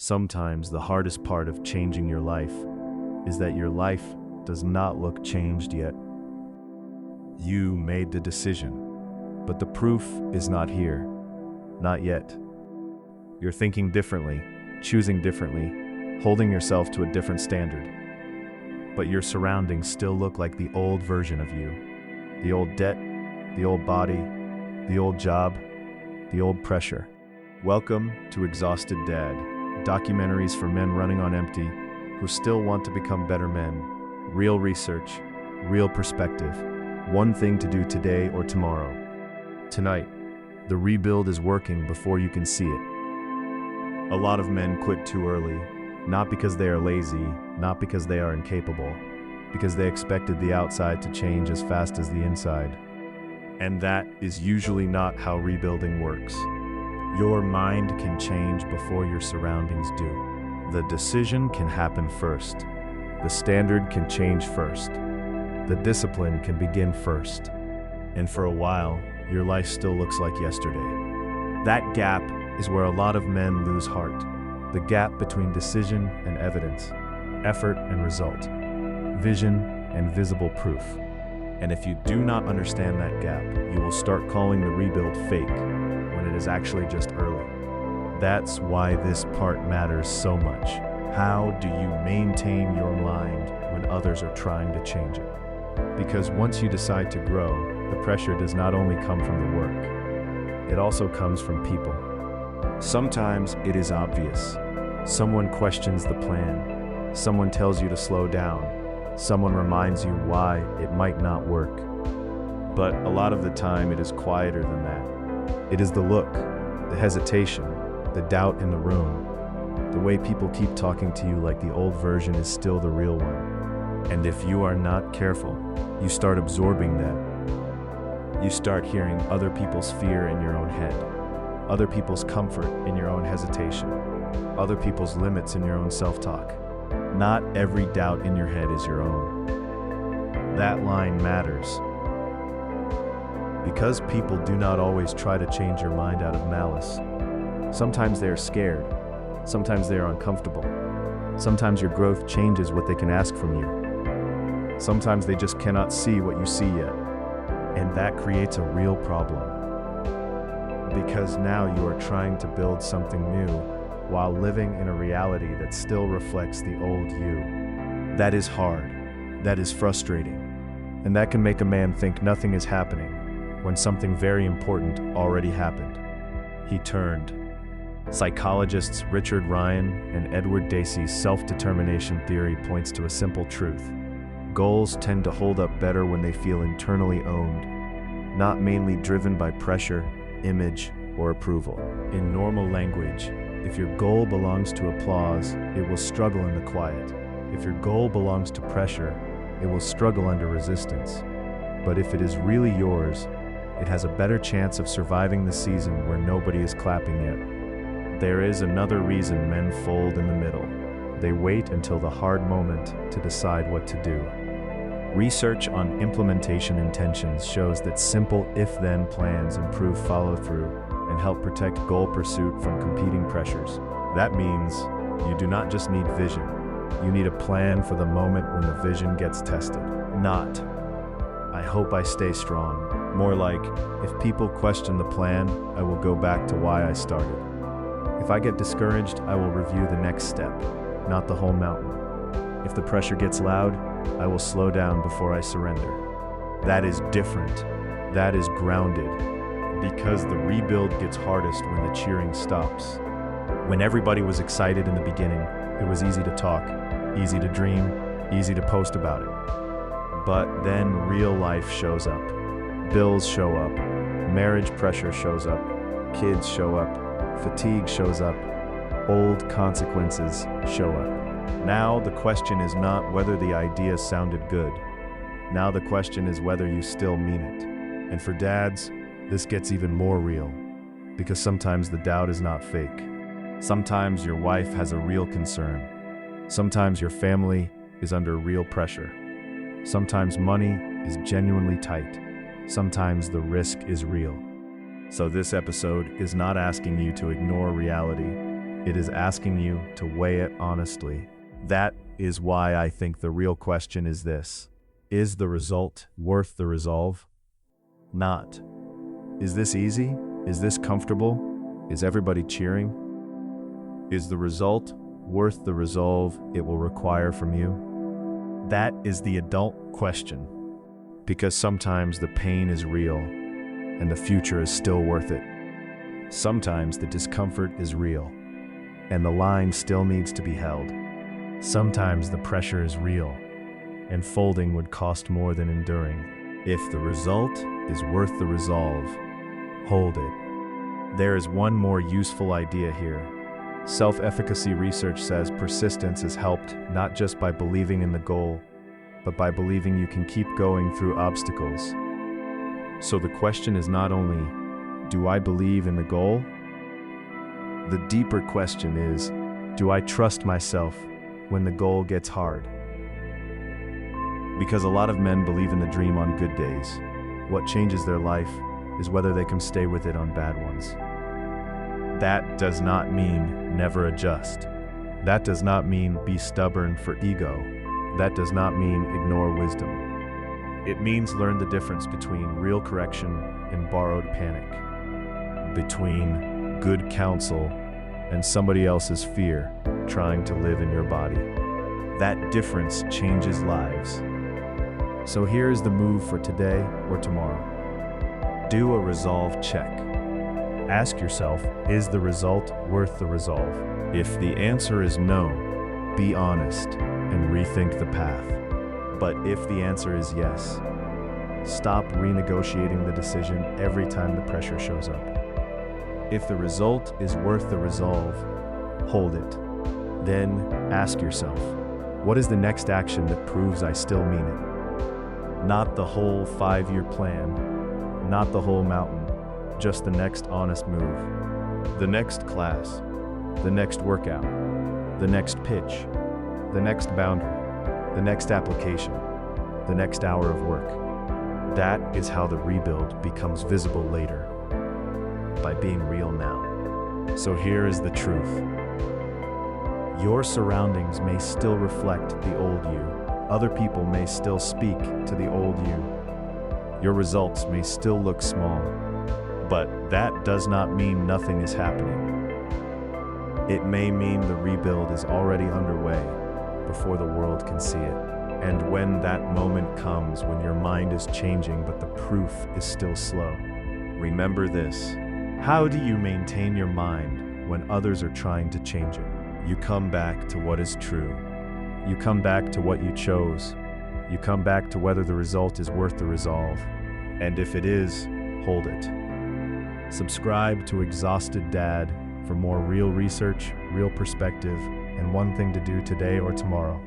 Sometimes the hardest part of changing your life is that your life does not look changed yet. You made the decision, but the proof is not here. Not yet. You're thinking differently, choosing differently, holding yourself to a different standard. But your surroundings still look like the old version of you. The old debt, the old body, the old job, the old pressure. Welcome to Exhausted Dad, documentaries for men running on empty who still want to become better men. Real research, real perspective. One thing to do today or tomorrow. Tonight, the rebuild is working before you can see it. A lot of men quit too early, not because they are lazy, not because they are incapable, because they expected the outside to change as fast as the inside. And that is usually not how rebuilding works. Your mind can change before your surroundings do. The decision can happen first. The standard can change first. The discipline can begin first. And for a while, your life still looks like yesterday. That gap is where a lot of men lose heart. The gap between decision and evidence, effort and result, vision and visible proof. And if you do not understand that gap, you will start calling the rebuild fake when it is actually just early. That's why this part matters so much. How do you maintain your mind when others are trying to change it? Because once you decide to grow, the pressure does not only come from the work, it also comes from people. Sometimes it is obvious. Someone questions the plan. Someone tells you to slow down. Someone reminds you why it might not work. But a lot of the time it is quieter than that. It is the look, the hesitation, the doubt in the room, the way people keep talking to you like the old version is still the real one. And if you are not careful, you start absorbing that. You start hearing other people's fear in your own head, other people's comfort in your own hesitation, other people's limits in your own self-talk. Not every doubt in your head is your own. That line matters. Because people do not always try to change your mind out of malice. Sometimes they are scared. Sometimes they are uncomfortable. Sometimes your growth changes what they can ask from you. Sometimes they just cannot see what you see yet. And that creates a real problem. Because now you are trying to build something new while living in a reality that still reflects the old you. That is hard. That is frustrating. And that can make a man think nothing is happening when something very important already happened. He turned. Psychologists Richard Ryan and Edward Dacey's self-determination theory points to a simple truth. Goals tend to hold up better when they feel internally owned, not mainly driven by pressure, image, or approval. In normal language, if your goal belongs to applause, it will struggle in the quiet. If your goal belongs to pressure, it will struggle under resistance. But if it is really yours, it has a better chance of surviving the season where nobody is clapping yet. There is another reason men fold in the middle. They wait until the hard moment to decide what to do. Research on implementation intentions shows that simple if-then plans improve follow-through and help protect goal pursuit from competing pressures. That means you do not just need vision. You need a plan for the moment when the vision gets tested. Not, I hope I stay strong. More like, if people question the plan, I will go back to why I started. If I get discouraged, I will review the next step, not the whole mountain. If the pressure gets loud, I will slow down before I surrender. That is different. That is grounded. Because the rebuild gets hardest when the cheering stops. When everybody was excited in the beginning, it was easy to talk, easy to dream, easy to post about it. But then real life shows up. Bills show up, marriage pressure shows up, kids show up, fatigue shows up, old consequences show up. Now the question is not whether the idea sounded good. Now the question is whether you still mean it. And for dads, this gets even more real, because sometimes the doubt is not fake. Sometimes your wife has a real concern. Sometimes your family is under real pressure. Sometimes money is genuinely tight. Sometimes the risk is real. So this episode is not asking you to ignore reality. It is asking you to weigh it honestly. That is why I think the real question is this: is the result worth the resolve? Not. Is this easy? Is this comfortable? Is everybody cheering? Is the result worth the resolve it will require from you? That is the adult question. Because sometimes the pain is real, and the future is still worth it. Sometimes the discomfort is real, and the line still needs to be held. Sometimes the pressure is real, and folding would cost more than enduring. If the result is worth the resolve, hold it. There is one more useful idea here. Self-efficacy research says persistence is helped not just by believing in the goal, but by believing you can keep going through obstacles. So the question is not only, do I believe in the goal? The deeper question is, do I trust myself when the goal gets hard? Because a lot of men believe in the dream on good days. What changes their life is whether they can stay with it on bad ones. That does not mean never adjust. That does not mean be stubborn for ego. That does not mean ignore wisdom. It means learn the difference between real correction and borrowed panic, between good counsel and somebody else's fear trying to live in your body. That difference changes lives. So here is the move for today or tomorrow. Do a resolve check. Ask yourself, is the result worth the resolve? If the answer is no, be honest and rethink the path. But if the answer is yes, stop renegotiating the decision every time the pressure shows up. If the result is worth the resolve, hold it. Then ask yourself, what is the next action that proves I still mean it? Not the whole 5-year plan, not the whole mountain, just the next honest move. The next class, the next workout, the next pitch, the next boundary, the next application, the next hour of work. That is how the rebuild becomes visible later, by being real now. So here is the truth. Your surroundings may still reflect the old you. Other people may still speak to the old you. Your results may still look small, but that does not mean nothing is happening. It may mean the rebuild is already underway before the world can see it. And when that moment comes, when your mind is changing but the proof is still slow, remember this. How do you maintain your mind when others are trying to change it? You come back to what is true. You come back to what you chose. You come back to whether the result is worth the resolve. And if it is, hold it. Subscribe to Exhausted Dad for more real research, real perspective, and one thing to do today or tomorrow.